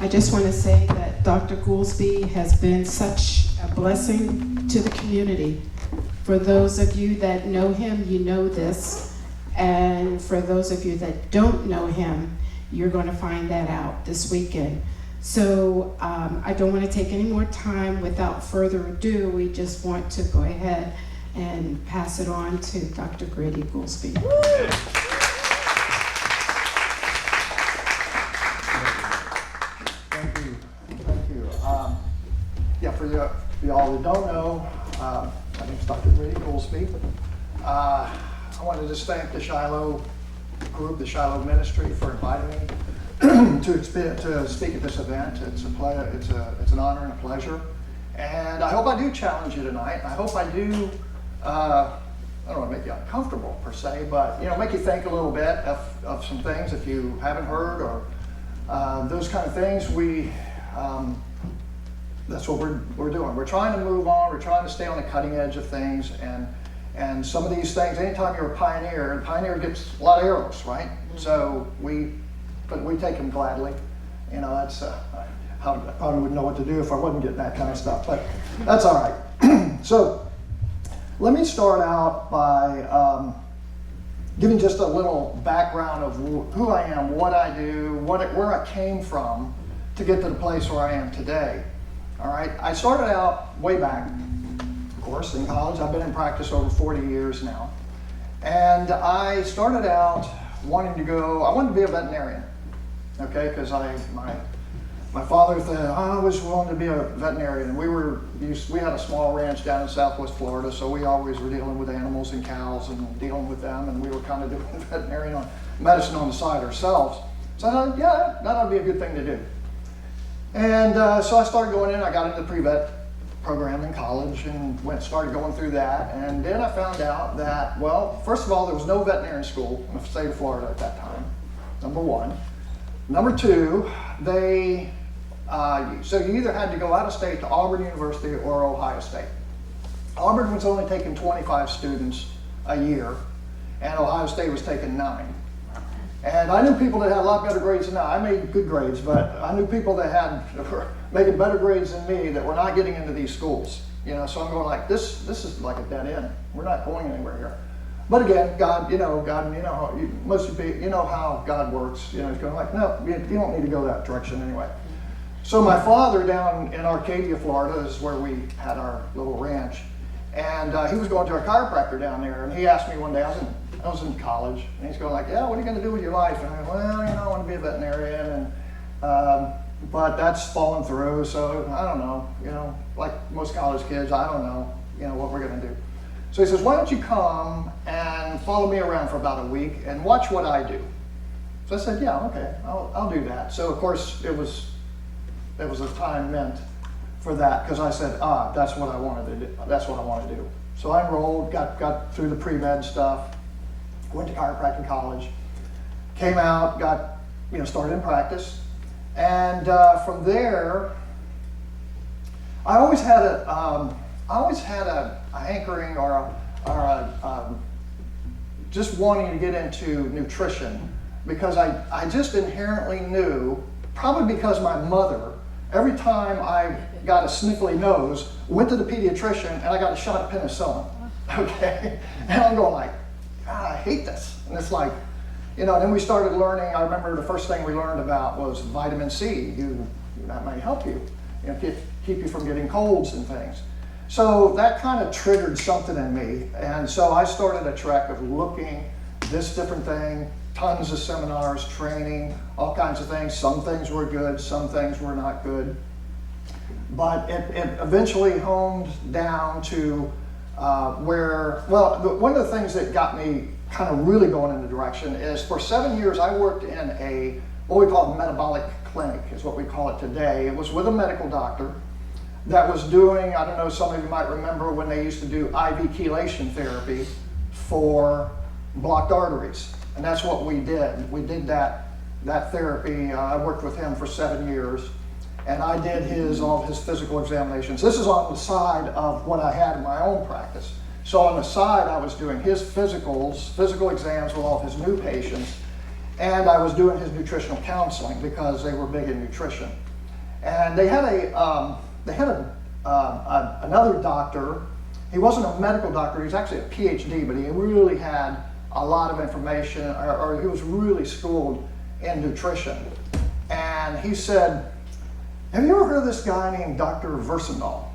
I just want to say that Dr. Goolsby has been such a blessing to the community. For those of you that know him, you know this. And for those of you that don't know him, you're going to find that out this weekend. So I don't want to take any more time. Without further ado, we just want to go ahead and pass it on to Dr. Grady Goolsby. Thank you. Yeah, for y'all that don't know, my name is Dr. Grady Goolsby. I want to just thank the Shiloh group, the Shiloh Ministry, for inviting me to speak at this event. It's an honor and a pleasure, and I hope I do challenge you tonight. I hope I do. I don't want to make you uncomfortable per se, but make you think a little bit of some things if you haven't heard or those kind of things. That's what we're doing. We're trying to move on. We're trying to stay on the cutting edge of things, and some of these things. Anytime you're a pioneer, and pioneer gets a lot of arrows, right? Mm-hmm. So we take them gladly. That's I probably wouldn't know what to do if I wasn't getting that kind of stuff, but that's all right. So let me start out by giving just a little background of who I am, what I do, where I came from to get to the place where I am today. All right, I started out way back, of course, in college. I've been in practice over 40 years now. And I started out I wanted to be a veterinarian, okay, because my father said, I always wanted to be a veterinarian. And we had a small ranch down in Southwest Florida, so we always were dealing with animals and cows and dealing with them, and we were kind of doing veterinarian medicine on the side ourselves. So I thought, yeah, that would be a good thing to do. And so I started going in. I got into the pre-vet program in college and started going through that. And then I found out that, well, first of all, there was no veterinary school in the state of Florida at that time, number one. Number two, so you either had to go out of state to Auburn University or Ohio State. Auburn was only taking 25 students a year, and Ohio State was taking 9. And I knew people that had a lot better grades than I made good grades, but I knew people that were making better grades than me that were not getting into these schools. So I'm going like, this is like a dead end. We're not going anywhere here. But again, God, most of you know how God works. He's going like, no, you don't need to go that direction anyway. So my father down in Arcadia, Florida, is where we had our little ranch, and he was going to a chiropractor down there, and he asked me one day, I was in college, and he's going like, yeah, what are you going to do with your life? And I go, well, I want to be a veterinarian, and but that's fallen through, so I don't know, like most college kids, I don't know, what we're going to do. So he says, why don't you come and follow me around for about a week and watch what I do? So I said, yeah, okay, I'll do that. So of course it was a time meant for that, because I said, that's what I wanted to do. That's what I want to do. So I enrolled, got through the pre-med stuff, went to chiropractic college, came out, got started in practice, and from there, I always had a hankering or just wanting to get into nutrition, because I just inherently knew, probably because my mother, every time I got a sniffly nose, went to the pediatrician and I got a shot of penicillin, okay? And I'm going like, God, I hate this. And it's like, and then we started learning. I remember the first thing we learned about was vitamin C. That might help you, keep you from getting colds and things. So that kind of triggered something in me. And so I started a trek of looking this different thing, tons of seminars, training, all kinds of things. Some things were good, some things were not good. But it eventually honed down to one of the things that got me kind of really going in the direction is for 7 years I worked in what we call a metabolic clinic, is what we call it today. It was with a medical doctor that was doing, I don't know, some of you might remember when they used to do IV chelation therapy for blocked arteries. And that's what we did. We did that therapy. I worked with him for 7 years. And I did all of his physical examinations. This is on the side of what I had in my own practice. So on the side, I was doing his physical exams with all of his new patients, and I was doing his nutritional counseling because they were big in nutrition. And they had another doctor. He wasn't a medical doctor, he was actually a PhD, but he really had a lot of information, or he was really schooled in nutrition. And he said, have you ever heard of this guy named Dr. Versandal?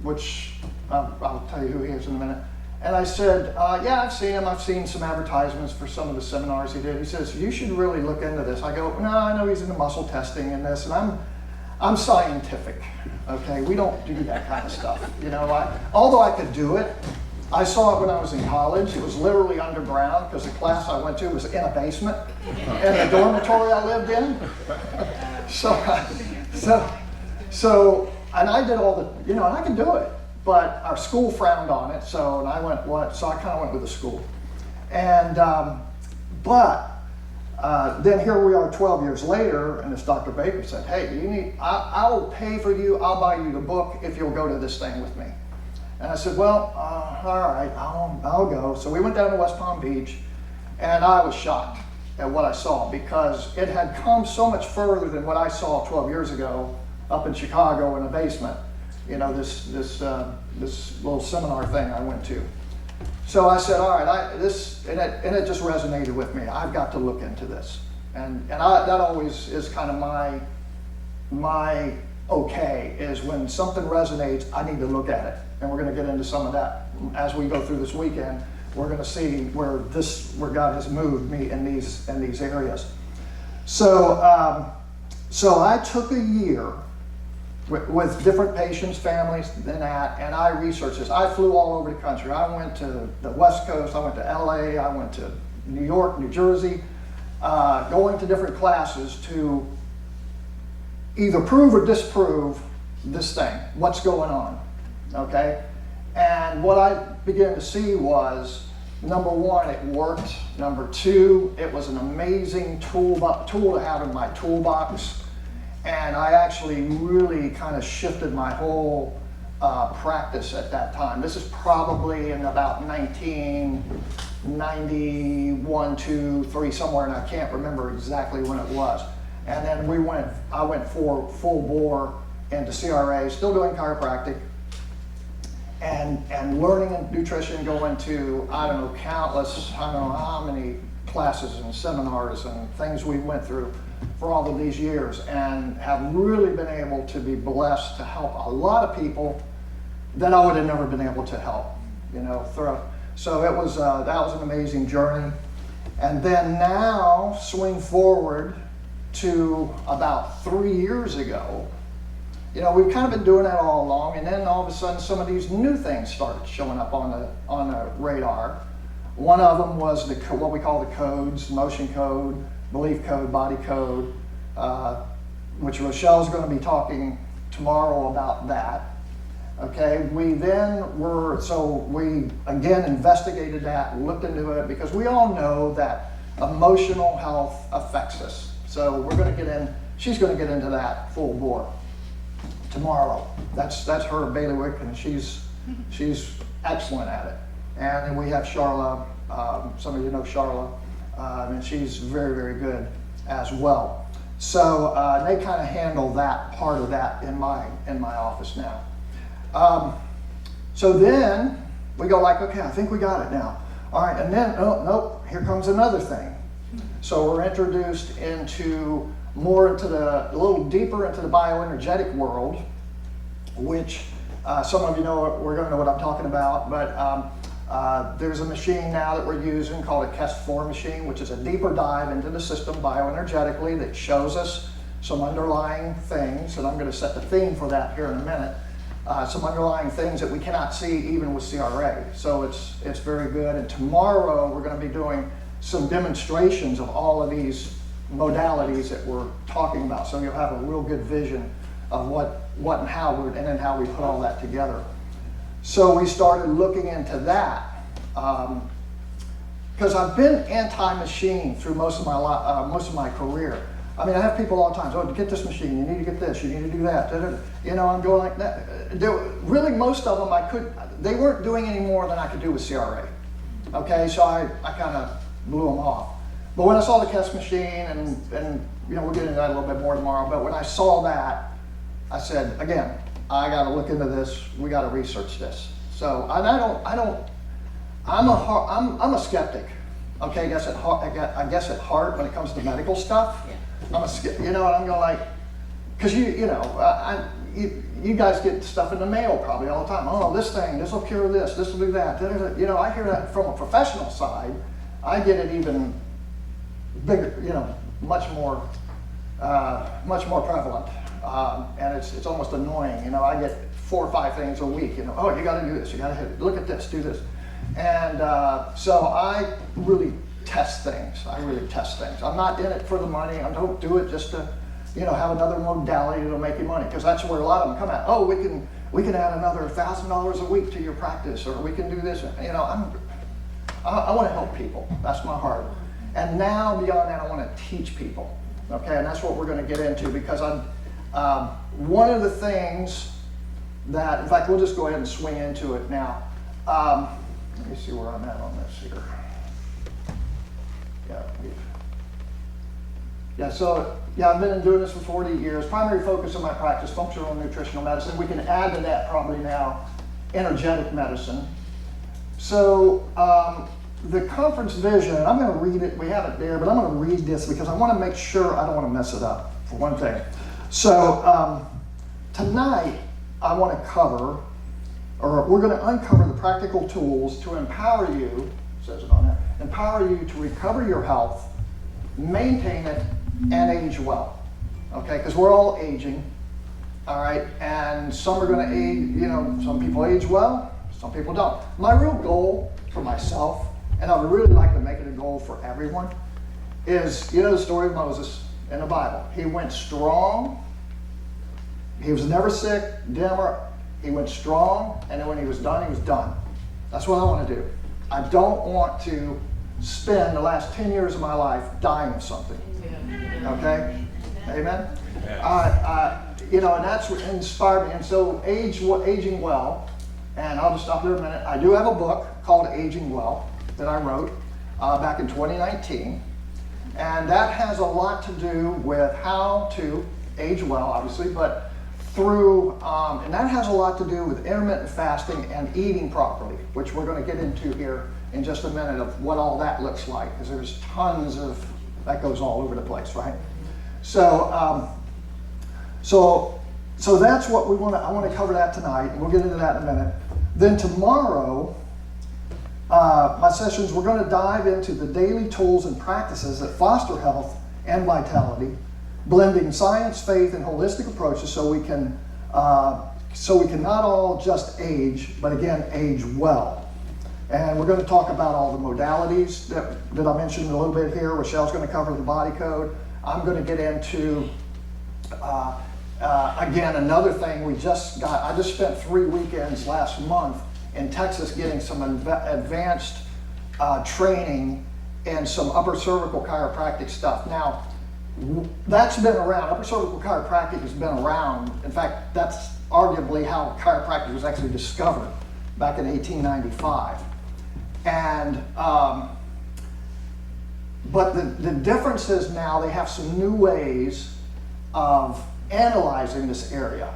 Which I'll tell you who he is in a minute. And I said, yeah, I've seen him. I've seen some advertisements for some of the seminars he did. He says, you should really look into this. I go, no, I know he's into muscle testing and this, and I'm scientific, okay? We don't do that kind of stuff. You know, although I could do it, I saw it when I was in college. It was literally underground because the class I went to was in a basement in the dormitory I lived in. And I did all the, you know, and I could do it, but our school frowned on it. So I kind of went with the school. And, then here we are 12 years later, and this Dr. Baker said, hey, I'll pay for you, I'll buy you the book if you'll go to this thing with me. And I said, well, all right, I'll go. So we went down to West Palm Beach, and I was shocked at what I saw because it had come so much further than what I saw 12 years ago up in Chicago in a basement. You know, this little seminar thing I went to. So I said, all right, and it just resonated with me. I've got to look into this, and that always is kind of my okay, is when something resonates, I need to look at it, and we're going to get into some of that as we go through this weekend. We're going to see where God has moved me in these areas. So I took a year with different patients, families, and I researched this. I flew all over the country. I went to the West Coast, I went to LA, I went to New York, New Jersey, going to different classes to either prove or disprove this thing, what's going on, okay? And what I began to see was, number one, it worked. Number two, it was an amazing tool to have in my toolbox. And I actually really kind of shifted my whole practice at that time. This is probably in about 1991, 2, 3, somewhere, and I can't remember exactly when it was. And then I went for full bore into CRA, still doing chiropractic, and learning nutrition, going to, I don't know how many classes and seminars and things we went through for all of these years, and have really been able to be blessed to help a lot of people that I would have never been able to help, you know, so it was, that was an amazing journey. And then now, swing forward to about 3 years ago, you know, we've kind of been doing that all along, and then all of a sudden some of these new things started showing up on the radar. One of them was what we call the codes: motion code, belief code, body code, which Rochelle's going to be talking tomorrow about that. Okay, we again investigated that, looked into it, because we all know that emotional health affects us. So she's going to get into that full bore tomorrow. That's her bailiwick, and she's excellent at it. And then we have Charla, some of you know Charla, and she's very, very good as well. So they kind of handle that part of that in my office now. So then we go like, okay, I think we got it now. All right, and then, nope, here comes another thing. So we're introduced a little deeper into the bioenergetic world, which some of you know, we're going to know what I'm talking about, but there's a machine now that we're using called a KES4 machine, which is a deeper dive into the system bioenergetically that shows us some underlying things, and I'm going to set the theme for that here in a minute. Some underlying things that we cannot see even with CRA. So it's very good. And tomorrow we're going to be doing some demonstrations of all of these modalities that we're talking about. So you'll have a real good vision of what and how and then how we put all that together. So we started looking into that because I've been anti-machine through most of my career. I mean, I have people all the time, to get this machine, you need to get this, you need to do that. You know, I'm going like that. Really, most of them they weren't doing any more than I could do with CRA. Okay, so I kind of blew them off. But when I saw the KES machine, and you know, we'll get into that a little bit more tomorrow, but when I saw that, I said, again, I got to look into this. We got to research this. So I'm a skeptic. Okay, I guess at heart when it comes to medical stuff, I'm a skeptic. You know, and I'm going like, because you guys get stuff in the mail probably all the time. Oh, this will cure this will do that. You know, I hear that from a professional side. I get it even bigger, you know, much more prevalent. And it's almost annoying. You know, I get 4 or 5 things a week. You know, oh, you got to do this. You got to look at this, do this. And so I really test things. I'm not in it for the money. I don't do it just to, you know, have another modality that'll make you money, because that's where a lot of them come at. Oh, we can add another $1,000 a week to your practice, or we can do this. You know, I want to help people. That's my heart. And now beyond that, I want to teach people. Okay, and that's what we're going to get into, because one of the things that, in fact, we'll just go ahead and swing into it now. Let me see where I'm at on this here. I've been doing this for 40 years. Primary focus of my practice, functional nutritional medicine. We can add to that probably now energetic medicine. So the conference vision, I'm going to read it. We have it there, but I'm going to read this because I want to make sure I don't want to mess it up, for one thing. So tonight I want to cover, or we're going to uncover the practical tools to empower you, says it on there, empower you to recover your health, maintain it, and age well. Okay, because we're all aging, all right, and some are going to age, you know, some people age well, some people don't. My real goal for myself, and I would really like to make it a goal for everyone, is, you know, the story of Moses in the Bible. He went strong, he was never sick, he went strong, and then when he was done, he was done. That's what I want to do. I don't want to spend the last 10 years of my life dying of something. Okay? Amen? You know, and that's what inspired me. And so aging well, and I'll just stop there a minute. I do have a book called Aging Well that I wrote back in 2019. And that has a lot to do with how to age well, obviously, but through, and that has a lot to do with intermittent fasting and eating properly, which we're going to get into here in just a minute of what all that looks like, because there's tons of, that goes all over the place, right? So, so that's what we want to, I want to cover that tonight, and we'll get into that in a minute. Then tomorrow, my sessions, we're going to dive into the daily tools and practices that foster health and vitality, blending science, faith, and holistic approaches so we can not all just age, but again, age well. And we're going to talk about all the modalities that I mentioned a little bit here. Rochelle's going to cover the body code. I'm going to get into, again, another thing I just spent 3 weekends last month in Texas getting some advanced training and some upper cervical chiropractic stuff. Now, that's been around. Upper cervical chiropractic has been around. In fact, that's arguably how chiropractic was actually discovered back in 1895. And but the difference is now they have some new ways of analyzing this area.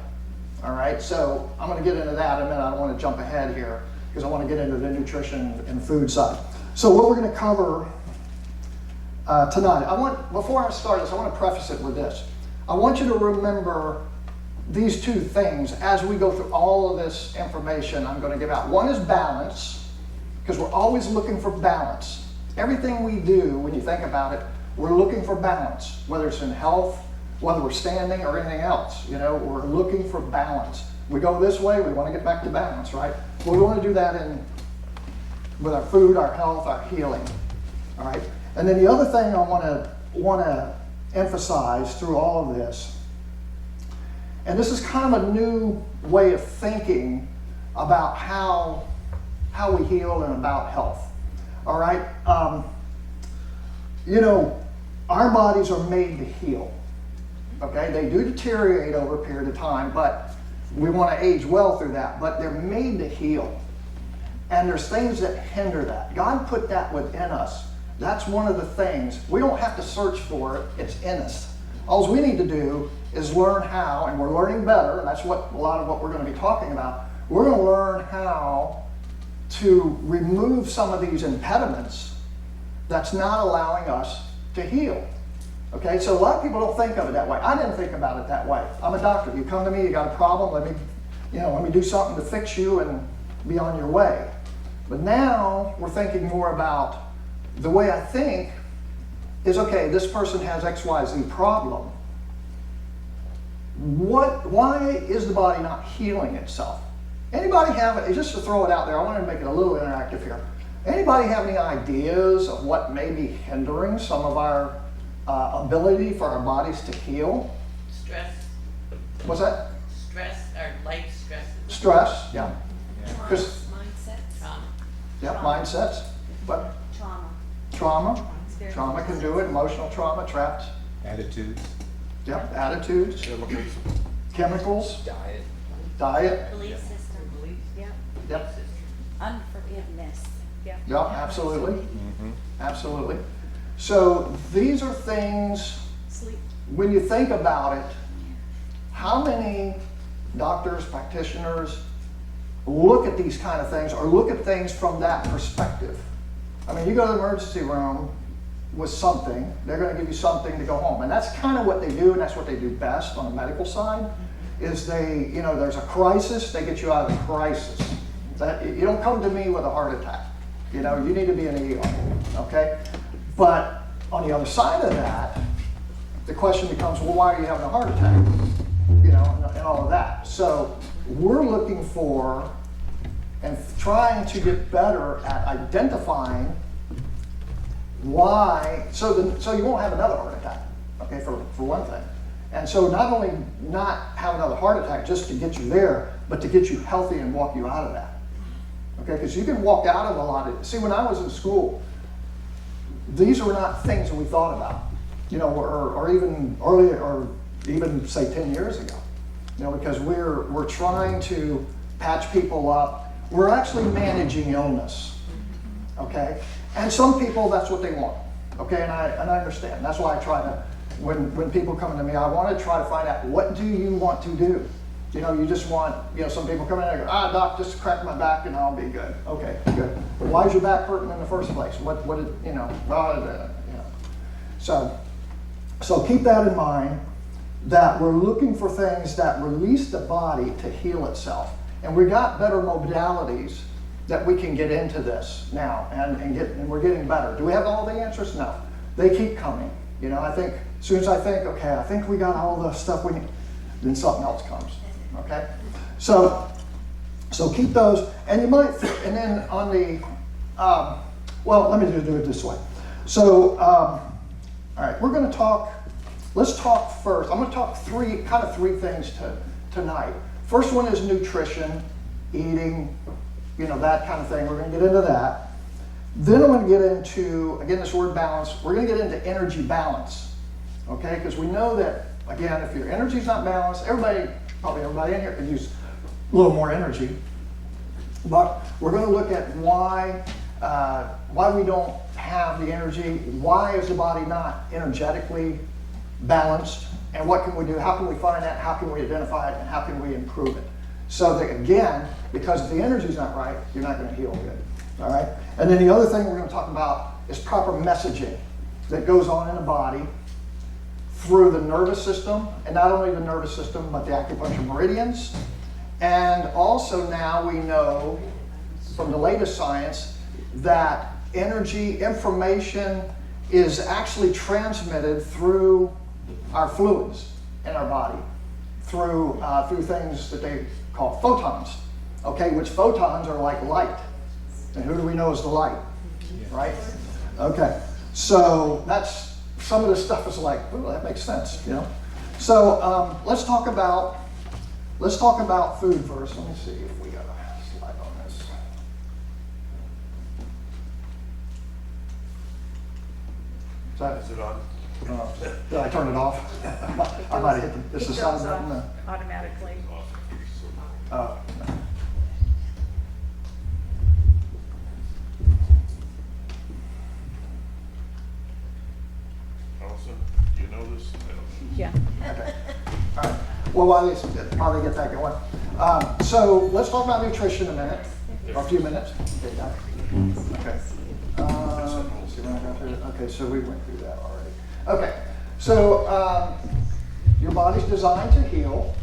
All right, so I'm going to get into that in a minute. I don't want to jump ahead here because I want to get into the nutrition and food side. So what we're going to cover tonight, before I start this, I want to preface it with this. I want you to remember these 2 things as we go through all of this information I'm going to give out. One is balance, because we're always looking for balance. Everything we do, when you think about it, we're looking for balance, whether it's in health, whether we're standing or anything else. You know, we're looking for balance. We go this way, we want to get back to balance, right? Well, we want to do that with our food, our health, our healing. All right. And then the other thing I want to emphasize through all of this, and this is kind of a new way of thinking about how we heal and about health. All right. You know, our bodies are made to heal. Okay, they do deteriorate over a period of time, but we want to age well through that. But they're made to heal. And there's things that hinder that. God put that within us. That's one of the things. We don't have to search for it. It's in us. All we need to do is learn how, and we're learning better, and that's what a lot of what we're going to be talking about. We're going to learn how to remove some of these impediments that's not allowing us to heal. Okay, so a lot of people don't think of it that way. I didn't think about it that way. I'm a doctor. You come to me, you got a problem, let me do something to fix you and be on your way. But now we're thinking more about the way I think is, okay, this person has XYZ problem. Why is the body not healing itself? Anybody have it? Just to throw it out there, I wanted to make it a little interactive here. Anybody have any ideas of what may be hindering some of our ability for our bodies to heal? Stress. What's that? Stress or life stress. Stress, yeah. Mindsets. Trauma. Yeah, mindsets. What? Trauma. Trauma. Very Trauma can do it. Emotional trauma, trapped. Attitudes, Yep, attitudes, chemicals, diet. Belief system. Yep. Yep, Unforgiveness. Yep. yep, absolutely. Absolutely. So these are things, Sleep. when you think about it, how many doctors, practitioners look at these kind of things or look at things from that perspective? I mean, you go to the emergency room with something, they're going to give you something to go home. And that's kind of what they do, and that's what they do best on the medical side, is they, there's a crisis, they get you out of the crisis. You don't come to me with a heart attack. You need to be in the ER, okay? But on the other side of that, the question becomes, well, why are you having a heart attack? And all of that. So we're looking for and trying to get better at identifying why, so you won't have another heart attack, okay, for one thing. And so not only not have another heart attack just to get you there, but to get you healthy and walk you out of that. Okay, because you can walk out of a lot of, see, when I was in school, these were not things that we thought about, or even earlier, or even say 10 years ago, because we're trying to patch people up. We're actually managing illness, okay? And some people, that's what they want, okay? And I understand. That's why I try to, when people come to me, I want to try to find out, what do you want to do? You just want, some people come in and go, doc, just crack my back and I'll be good. Okay, good. But why is your back hurting in the first place? So keep that in mind, that we're looking for things that release the body to heal itself. And we got better modalities that we can get into this now, and we're getting better. Do we have all the answers? No. They keep coming. I think, as soon as I think, okay, I think we got all the stuff we need, then something else comes. Okay? So keep those, and you might, and then on the, let me just do it this way. So, all right, we're going to talk, let's talk first. I'm going to talk three things tonight. First one is nutrition, eating, that kind of thing. We're going to get into that. Then I'm going to get into, again, this word balance. We're going to get into energy balance, okay? Because we know that, again, if your energy's not balanced, probably everybody in here could use a little more energy. But we're going to look at why we don't have the energy. Why is the body not energetically balanced? And what can we do? How can we find that? How can we identify it? And how can we improve it? So that, again, because if the energy's not right, you're not going to heal good. All right? And then the other thing we're going to talk about is proper messaging that goes on in the body through the nervous system, and not only the nervous system, but the acupuncture meridians. And also now we know from the latest science that energy, information is actually transmitted through our fluids in our body, through things that they call photons, okay, which photons are like light. And who do we know is the light, right? Okay, so that's, some of this stuff is like, ooh, that makes sense, So let's talk about food first. Let me see if we got a slide on this. Is it on? Did I turn it off? I might have hit this It is goes button. off automatically. Oh, no. Allison, do you know this? I don't know. Yeah. Okay. All right. Well, while they get that going. So let's talk about nutrition a minute, or a few minutes. Okay. Okay. Let's see when I got through. Okay, so we went through that already. Okay. So your body's designed to heal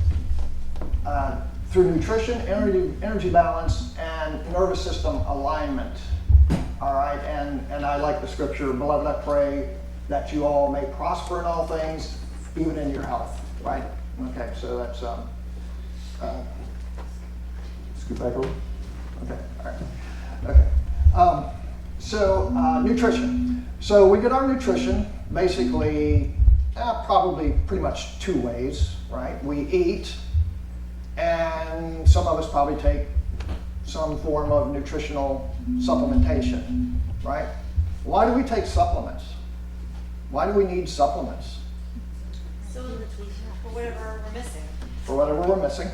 through nutrition, energy balance, and nervous system alignment. All right. And I like the scripture, beloved, I pray that you all may prosper in all things, even in your health. Right. Okay. So that's scoot back over. Okay. All right. Okay. So nutrition. So we get our nutrition basically probably pretty much two ways, right? We eat, and some of us probably take some form of nutritional supplementation, right? Why do we take supplements? Why do we need supplements? Soil depletion for whatever we're missing. For whatever we're missing.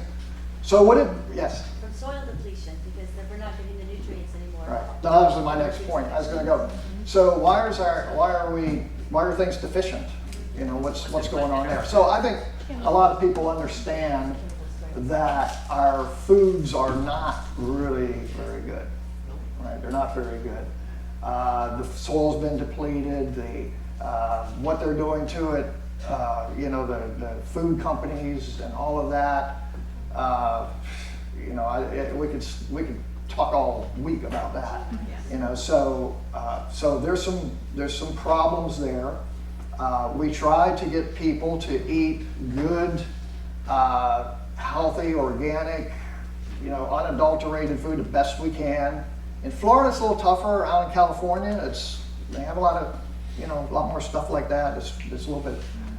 So what if, yes? From soil depletion, because then we're not getting the nutrients anymore. Right. That was my next point. I was going to go. So why are things deficient? You know, what's going on there? So I think a lot of people understand that our foods are not really very good. Right? They're not very good. The soil's been depleted. What they're doing to it, the food companies and all of that. We could talk all week about that. You know, so there's some problems there. We try to get people to eat good, healthy, organic, unadulterated food the best we can. In Florida, it's a little tougher. Out in California, they have a lot more stuff like that. It's a little bit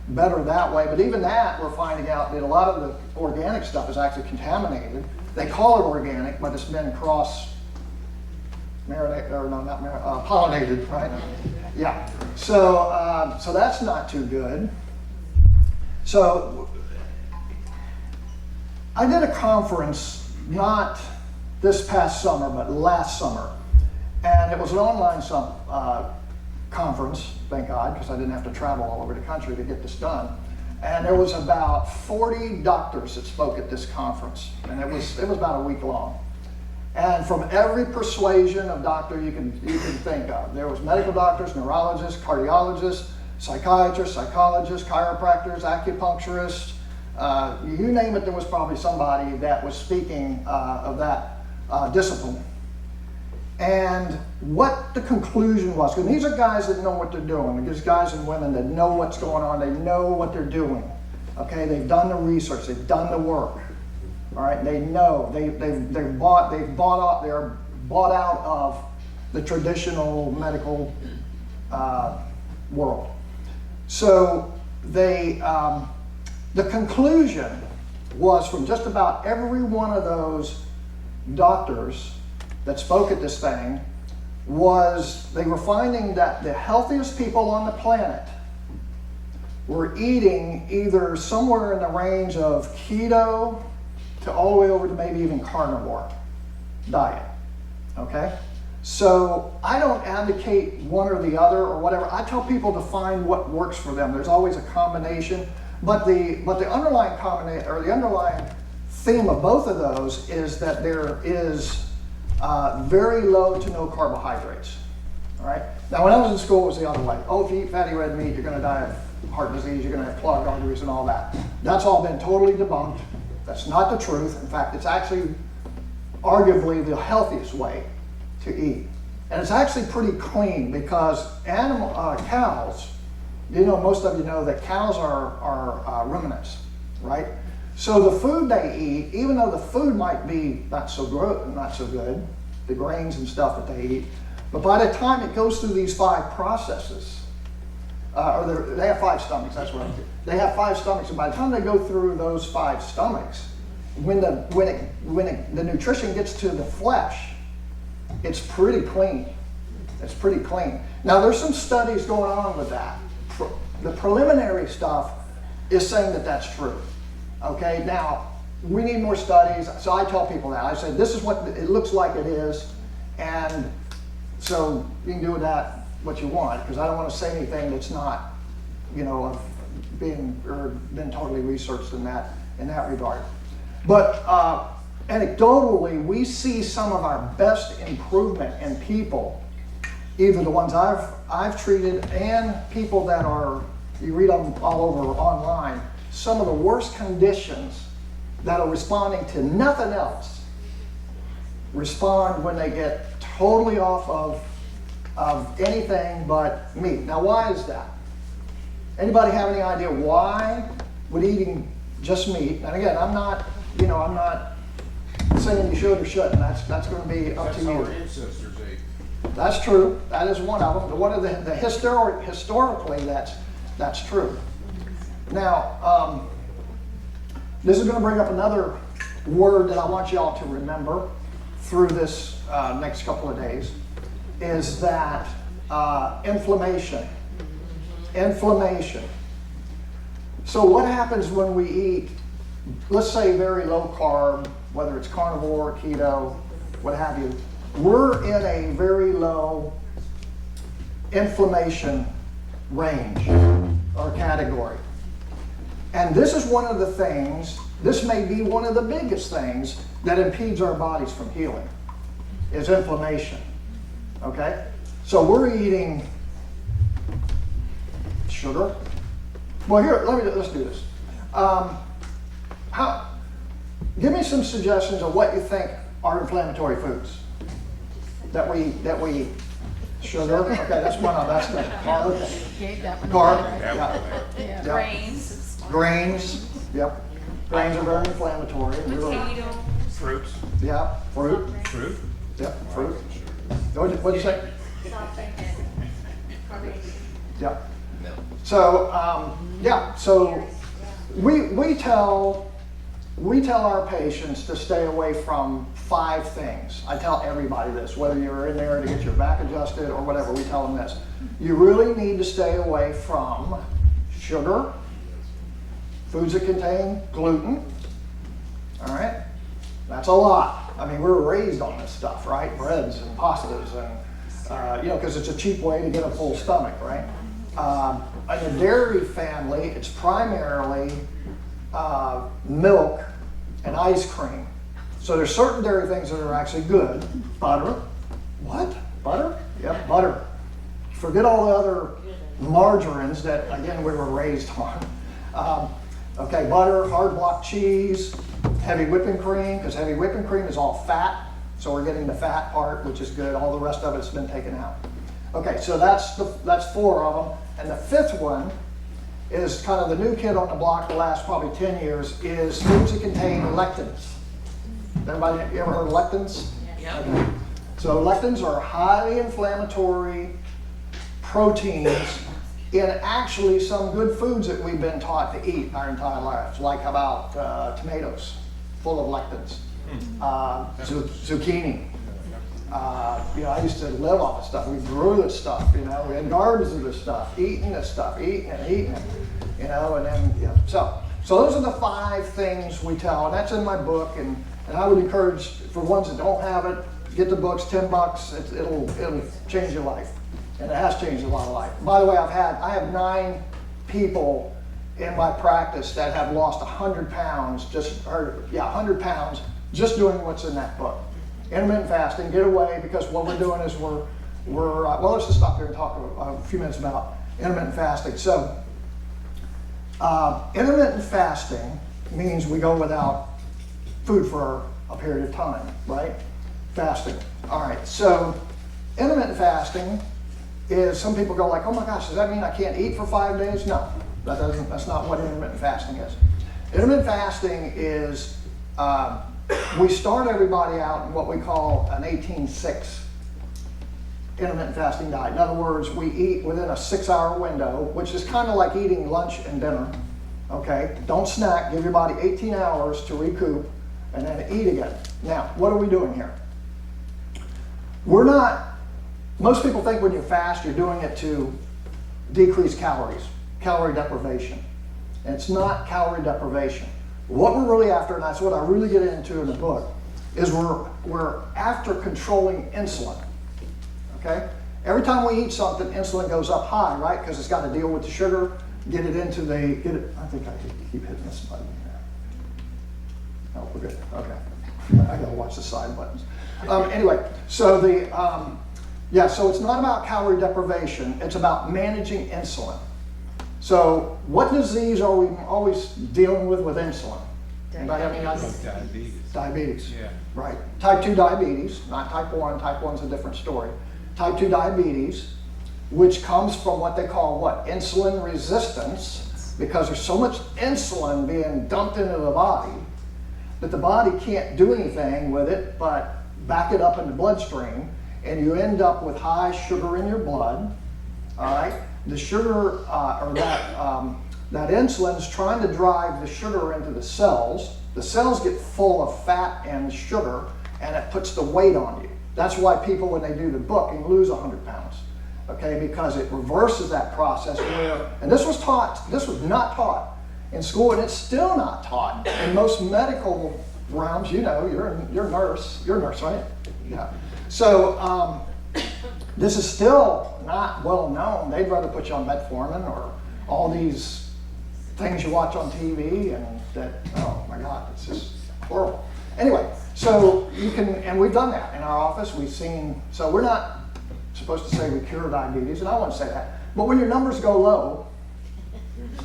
better that way. But even that, we're finding out that a lot of the organic stuff is actually contaminated. They call it organic, but it's been pollinated, right? Yeah. So that's not too good. So I did a conference, not this past summer, but last summer. And it was an online conference, thank God, because I didn't have to travel all over the country to get this done. And there was about 40 doctors that spoke at this conference. And it was about a week long. And from every persuasion of doctor you can think of. There was medical doctors, neurologists, cardiologists, psychiatrists, psychologists, chiropractors, acupuncturists. You name it, there was probably somebody that was speaking of that discipline. And what the conclusion was, because these are guys that know what they're doing. These guys and women that know what's going on. They know what they're doing. Okay, they've done the research. They've done the work. All right, they know. They're bought out of the traditional medical world. So the conclusion was from just about every one of those doctors that spoke at this thing was they were finding that the healthiest people on the planet were eating either somewhere in the range of keto to all the way over to maybe even carnivore diet. Okay? So I don't advocate one or the other or whatever. I tell people to find what works for them. There's always a combination. But the underlying the underlying theme of both of those is that there is very low to no carbohydrates. All right. Now, when I was in school, it was the other way. Oh, if you eat fatty red meat, you're going to die of heart disease. You're going to have clogged arteries and all that. That's all been totally debunked. That's not the truth. In fact, it's actually arguably the healthiest way to eat, and it's actually pretty clean because cows. Most of you know that cows are ruminants, right? So the food they eat, even though the food might be not so good, the grains and stuff that they eat, but by the time it goes through these 5 processes, they have 5 stomachs. That's what I do. They have 5 stomachs, and by the time they go through those 5 stomachs, when the nutrition gets to the flesh, it's pretty clean. It's pretty clean. Now there's some studies going on with that. The preliminary stuff is saying that that's true. Okay, now we need more studies. So I tell people that. I say this is what it looks like it is, and so you can do with that what you want, because I don't want to say anything that's not, been totally researched in that regard. But anecdotally, we see some of our best improvement in people, either the ones I've treated and people that are, you read them all over online, some of the worst conditions that are responding to nothing else respond when they get totally off of anything but meat. Now, why is that? Anybody have any idea why would eating just meat? And again, I'm not saying you should or shouldn't. That's going to be up to you. That's how our ancestors ate. That's true. That is one of them. One of the historically, that's true. Now, this is going to bring up another word that I want y'all to remember through this next couple of days, is that inflammation. Inflammation. So what happens when we eat, let's say very low carb, whether it's carnivore, keto, what have you, we're in a very low inflammation range or category. And this is one of the things, this may be one of the biggest things that impedes our bodies from healing, is inflammation. Okay? So we're eating sugar. Well, here, let's do this. Give me some suggestions of what you think are inflammatory foods that we eat. Sugar. Okay, that's one of that's the carb. Carb. Yeah. Grains. Grains. Yep. Grains are very inflammatory. Potato. Fruits. Yeah. Fruit. Fruit. Yep. Fruit. What'd you say? Yeah. So so we tell our patients to stay away from 5 things. I tell everybody this, whether you're in there to get your back adjusted or whatever, we tell them this. You really need to stay away from sugar, foods that contain gluten. All right? That's a lot. I mean, we were raised on this stuff, right? Breads and pastas and, because it's a cheap way to get a full stomach, right? In the dairy family, it's primarily milk and ice cream. So there's certain dairy things that are actually good. Butter. What? Butter? Yep, butter. Forget all the other margarines that, again, we were raised on. Okay, butter, hard block cheese, heavy whipping cream, because heavy whipping cream is all fat. So we're getting the fat part, which is good. All the rest of it's been taken out. Okay, so that's 4 of them. And the 5th one is kind of the new kid on the block the last probably 10 years, is foods that contain lectins. Everybody, you ever heard of lectins? Yep. Okay. So lectins are highly inflammatory proteins in actually some good foods that we've been taught to eat our entire lives, like how about tomatoes, full of lectins, zucchini. I used to live off this stuff. We grew this stuff, we had gardens of this stuff, eating this stuff, eating it, and then, So those are the 5 things we tell, and that's in my book, and I would encourage, for ones that don't have it, get the books, $10, it'll change your life, and it has changed a lot of life. By the way, I have 9 people in my practice that have lost 100 pounds, 100 pounds, just doing what's in that book. Intermittent fasting, get away, because what we're doing is we're let's just stop here and talk a few minutes about intermittent fasting. So, intermittent fasting means we go without food for a period of time, right? Fasting. All right, so intermittent fasting is, some people go like, oh my gosh, does that mean I can't eat for 5 days? No, that's not what intermittent fasting is. Intermittent fasting is, we start everybody out in what we call an 18-6 intermittent fasting diet. In other words, we eat within a 6-hour window, which is kind of like eating lunch and dinner. Okay, don't snack, give your body 18 hours to recoup, and then eat again. Now, what are we doing here? Most people think when you fast, you're doing it to decrease calories, calorie deprivation. And it's not calorie deprivation. What we're really after, and that's what I really get into in the book, is we're after controlling insulin. Okay? Every time we eat something, insulin goes up high, right? Because it's got to deal with the sugar get it into the, I think I keep hitting this button here. Oh, we're good, okay. I gotta watch the side buttons. Anyway, so so it's not about calorie deprivation, it's about managing insulin. So what disease are we always dealing with insulin? Anybody have any idea? Diabetes. Diabetes. Yeah. Right. Type 2 diabetes, not type 1. Type 1 is a different story. Type 2 diabetes, which comes from what they call what? Insulin resistance, because there's so much insulin being dumped into the body that the body can't do anything with it but back it up in the bloodstream, and you end up with high sugar in your blood. All right. The sugar that insulin is trying to drive the sugar into the cells. The cells get full of fat and sugar, and it puts the weight on you. That's why people, when they do the book, can lose 100 pounds, okay? Because it reverses that process where, and this was not taught in school, and it's still not taught in most medical realms. You know, you're a nurse, right? Yeah. So this is still not well known. They'd rather put you on metformin or all these things you watch on TV, and that, oh my God, it's just horrible. Anyway, so you can, and we've done that in our office. We've seen, so we're not supposed to say we cure diabetes, and I wouldn't say that. But when your numbers go low,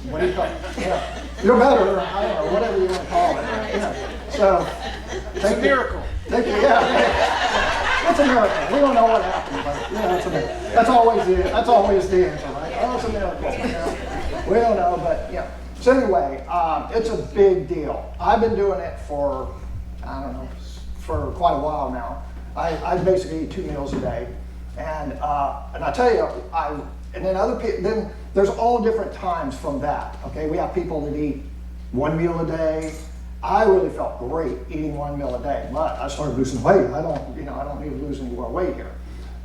what do you call it? Yeah, you're better, or I don't know, whatever you want to call it. Yeah. So, It's a miracle. It's a miracle. We don't know what happened, but it's a miracle. That's always the answer, right? Oh, it's a miracle. We don't know, but yeah. So anyway, it's a big deal. I've been doing it for, I don't know, for quite a while now. I basically eat 2 meals a day, and I tell you, and then other people, then there's all different times from that. Okay, we have people that eat 1 meal a day. I really felt great eating 1 meal a day, but I started losing weight. I don't need to lose any more weight here.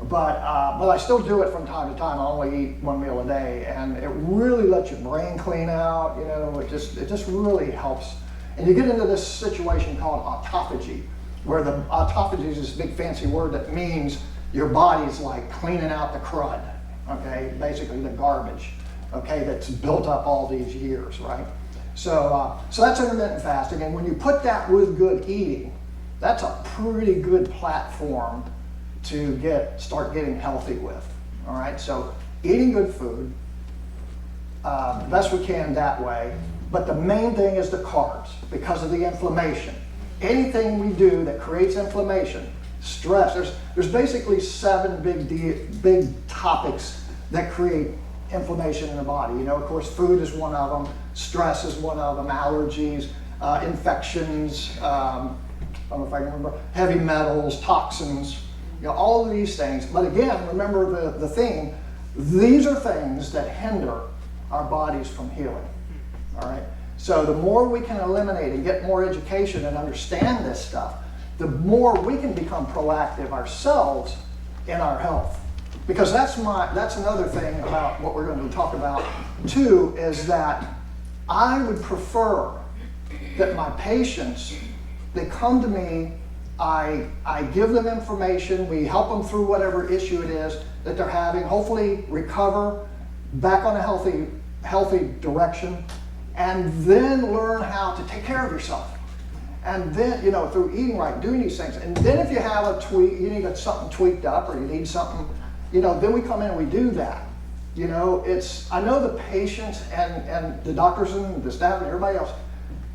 But I still do it from time to time. I only eat 1 meal a day, and it really lets your brain clean out. You know, it just really helps. And you get into this situation called autophagy, where the autophagy is this big fancy word that means your body's like cleaning out the crud. Okay, basically the garbage. Okay, that's built up all these years, right? So that's intermittent fasting, and when you put that with good eating, that's a pretty good platform to start getting healthy with. All right, so eating good food, the best we can that way, but the main thing is the carbs because of the inflammation. Anything we do that creates inflammation, stress, there's basically 7 big topics that create inflammation in the body. You know, of course, food is one of them, stress is one of them, allergies, infections, I don't know if I can remember, heavy metals, toxins, you know, all of these things. But again, remember the theme, these are things that hinder our bodies from healing, all right? So the more we can eliminate and get more education and understand this stuff, the more we can become proactive ourselves in our health. Because that's another thing about what we're going to talk about too, is that I would prefer that my patients, they come to me, I give them information, we help them through whatever issue it is that they're having, hopefully recover, back on a healthy direction, and then learn how to take care of yourself. And then, you know, through eating right, doing these things. And then if you have a tweak, you need something tweaked up, or you need something, you know, then we come in and we do that. You know, I know the patients and the doctors and the staff and everybody else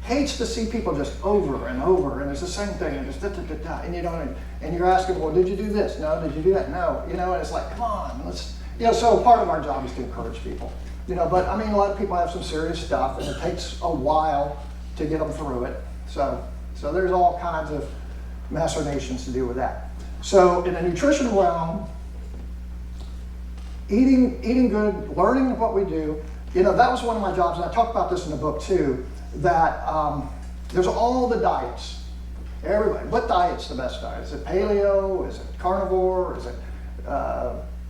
hates to see people just over and over, and it's the same thing, and just da-da-da-da, and you know, and you're asking, well, did you do this? No. Did you do that? No. You know, and it's like, come on, let's, you know, so part of our job is to encourage people. You know, but I mean, a lot of people have some serious stuff, and it takes a while to get them through it. So there's all kinds of machinations to do with that. So in the nutrition realm, eating good, learning what we do, you know, that was one of my jobs, and I talk about this in the book too, that there's all the diets. Everybody, what diet's the best diet? Is it paleo? Is it carnivore? Is it,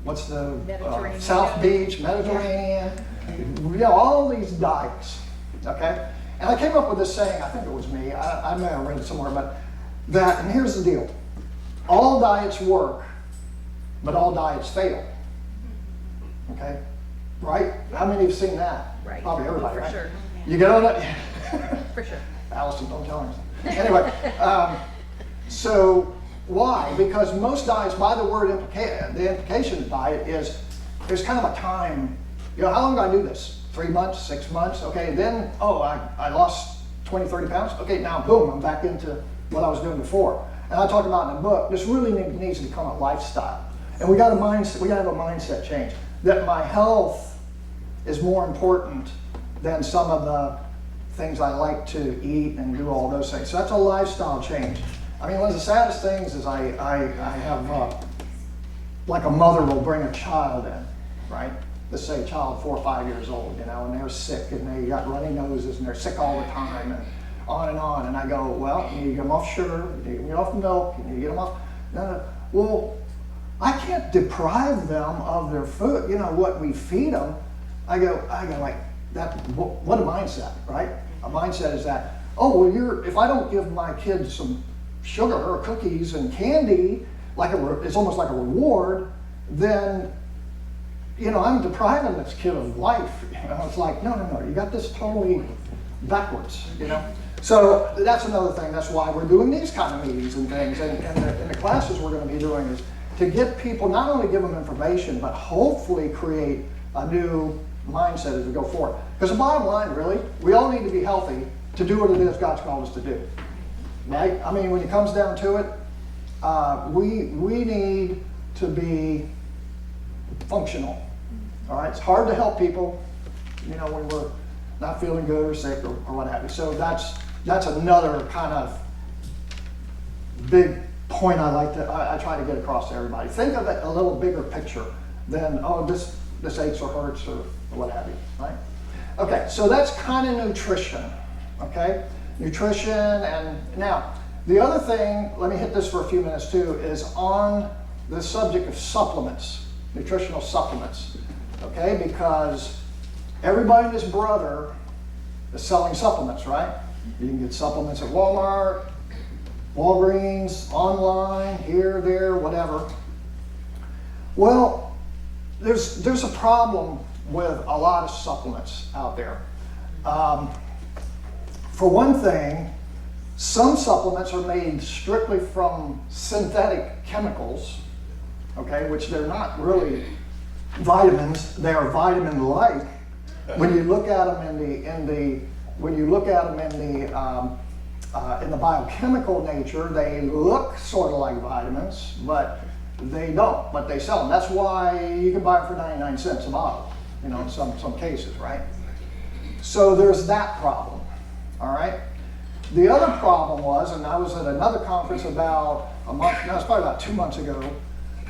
what's the Mediterranean. South Beach, Mediterranean? You know, all these diets, okay? And I came up with this saying, I think it was me, I may have read it somewhere, but that, and here's the deal. All diets work, but all diets fail. Okay? Right? How many have seen that? Right. Probably everybody, For right? sure. You get on it? For sure. Allison, don't tell her. Anyway, so why? Because most diets, by the word the implication of diet is there's kind of a time. How long do I do this? 3 months, 6 months? Okay, then, I lost 20, 30 pounds. Okay, now boom, I'm back into what I was doing before. And I talk about in the book, this really needs to become a lifestyle. And we got to have a mindset change that my health is more important than some of the things I like to eat and do all those things. So that's a lifestyle change. I mean, one of the saddest things is I have, like a mother will bring a child in, right? Let's say a child 4 or 5 years old, and they're sick and they got runny noses and they're sick all the time and on and on. And I go, well, you need to get them off sugar, you need to get off milk, you need to get them off. No. Well, I can't deprive them of their food, what we feed them. I go like that. What a mindset, right? A mindset is that, if I don't give my kids some sugar or cookies and candy, it's almost like a reward, then, I'm depriving this kid of life. It's like, no, you got this totally backwards, So that's another thing. That's why we're doing these kind of meetings and things. And the classes we're going to be doing is to get people, not only give them information, but hopefully create a new mindset as we go forward. Because the bottom line, really, we all need to be healthy to do what it is God's called us to do. Right? I mean, when it comes down to it, we need to be functional. All right? It's hard to help people, when we're not feeling good or sick or what have you. So that's another kind of big point I try to get across to everybody. Think of it a little bigger picture than, this aches or hurts or what have you, right? Okay, so that's kind of nutrition, okay? Nutrition, and now, the other thing, let me hit this for a few minutes too, is on the subject of supplements, nutritional supplements, okay? Because everybody and his brother is selling supplements, right? You can get supplements at Walmart, Walgreens, online, here, there, whatever. Well, there's a problem with a lot of supplements out there. For one thing, some supplements are made strictly from synthetic chemicals, okay, which they're not really vitamins. They are vitamin-like. When you look at them in the biochemical nature, they look sort of like vitamins, but they don't. But they sell them. That's why you can buy them for 99 cents a bottle, in some cases, right? So there's that problem. All right. The other problem was, and I was at another conference about a month. No, it's probably about 2 months ago.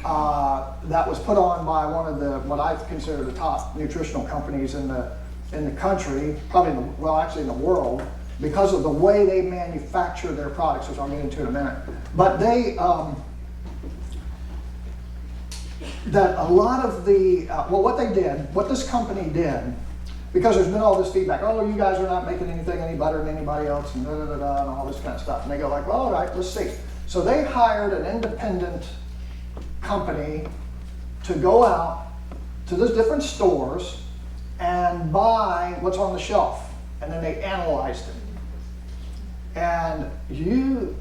That was put on by one of what I consider the top nutritional companies in the country, probably in the world, because of the way they manufacture their products, which I'll get into in a minute. But they, that a lot of the, what this company did, because there's been all this feedback, you guys are not making anything any better than anybody else, and and all this kind of stuff. And they go like, well, all right, let's see. So they hired an independent company to go out to those different stores and buy what's on the shelf, and then they analyzed it. And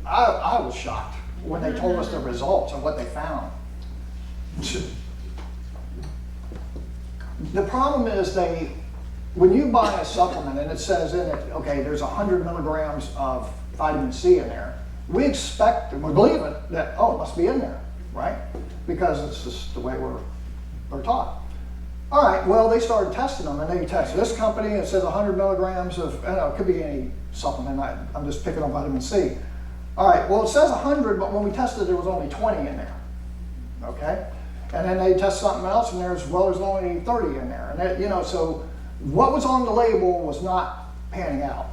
I was shocked when they told us the results of what they found. The problem is when you buy a supplement and it says in it, okay, there's 100 milligrams of vitamin C in there, we expect and we believe it that, it must be in there, right? Because it's just the way we're taught. All right, well, they started testing them, and they tested this company. It says 100 milligrams of, it could be any supplement. I'm just picking on vitamin C. All right, well, it says 100, but when we tested, there was only 20 in there. Okay, and then they test something else, and there's only 30 in there, and so what was on the label was not panning out.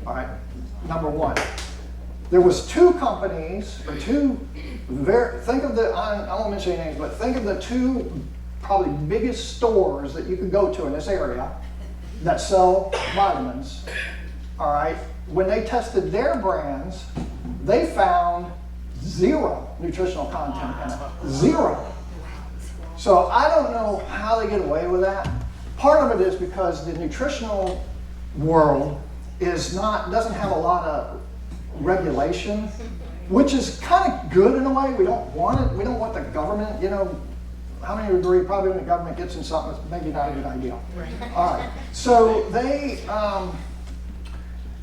All right, number one, there was two companies or I won't mention any names, but think of the two probably biggest stores that you could go to in this area that sell vitamins. All right, when they tested their brands, they found 0 nutritional content in it. 0. So I don't know how they get away with that. part of it is because the nutritional world doesn't have a lot of regulation, which is kind of good in a way. We don't want it. We don't want the government, how many agree probably when the government gets in something, it's maybe not a good idea. All right. So they,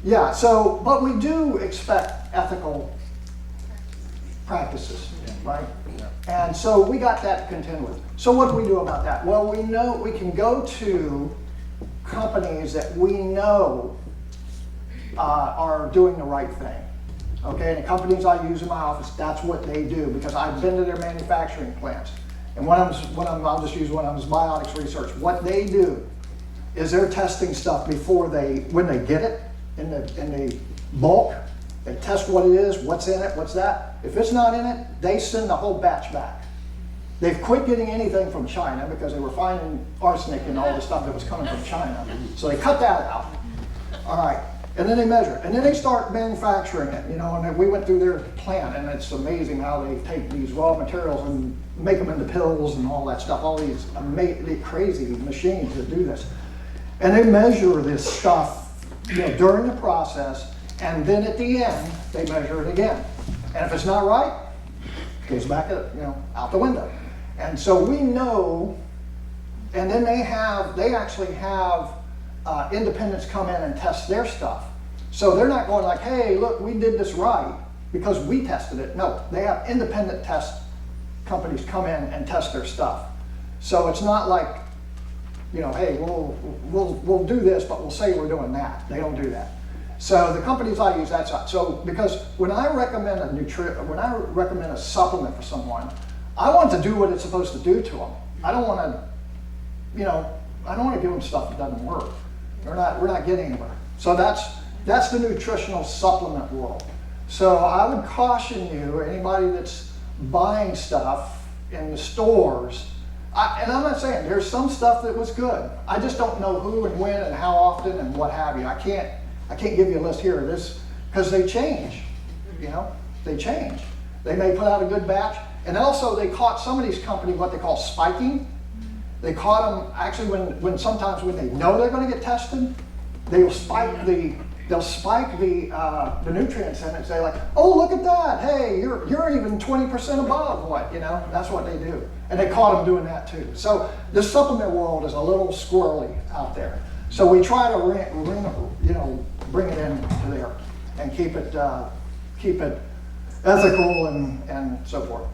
but we do expect ethical practices, right? And so we got that to contend with. So what do we do about that? Well, we know we can go to companies that we know are doing the right thing. Okay, and the companies I use in my office, that's what they do, because I've been to their manufacturing plants. And I'll just use one of them's biotics research. What they do is they're testing stuff when they get it in the bulk. They test what it is, what's in it, what's that. If it's not in it, they send the whole batch back. They've quit getting anything from China because they were finding arsenic and all the stuff that was coming from China. So they cut that out. All right. And then they measure it. And then they start manufacturing it, and we went through their plant, and it's amazing how they take these raw materials and make them into pills and all that stuff, all these crazy machines that do this. And they measure this stuff during the process, and then at the end, they measure it again. And if it's not right, it goes back out the window. And so we know, and then they actually have independents come in and test their stuff. So they're not going like, hey, look, we did this right because we tested it. No, they have independent test companies come in and test their stuff. So it's not like, hey, we'll do this, but we'll say we're doing that. They don't do that. So the companies I use, that's not. So because when I recommend a supplement for someone, I want to do what it's supposed to do to them. I don't want to give them stuff that doesn't work. We're not getting anywhere. So that's the nutritional supplement world. So I would caution you, anybody that's buying stuff in the stores, and I'm not saying there's some stuff that was good. I just don't know who and when and how often and what have you. I can't give you a list here of this because they change. They change. They may put out a good batch, and also they caught some of these companies what they call spiking. They caught them actually when sometimes when they know they're going to get tested, they'll spike the nutrients in it and say like, oh, look at that, hey, you're even 20% above what, that's what they do. And they caught them doing that too. So the supplement world is a little squirrely out there. So we try to bring it into there and keep it ethical and so forth.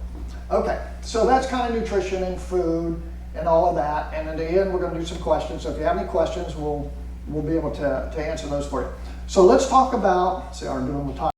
Okay, so that's kind of nutrition and food and all of that. And in the end, we're going to do some questions. So if you have any questions, we'll be able to answer those for you. So let's talk about, see, I'm doing the time.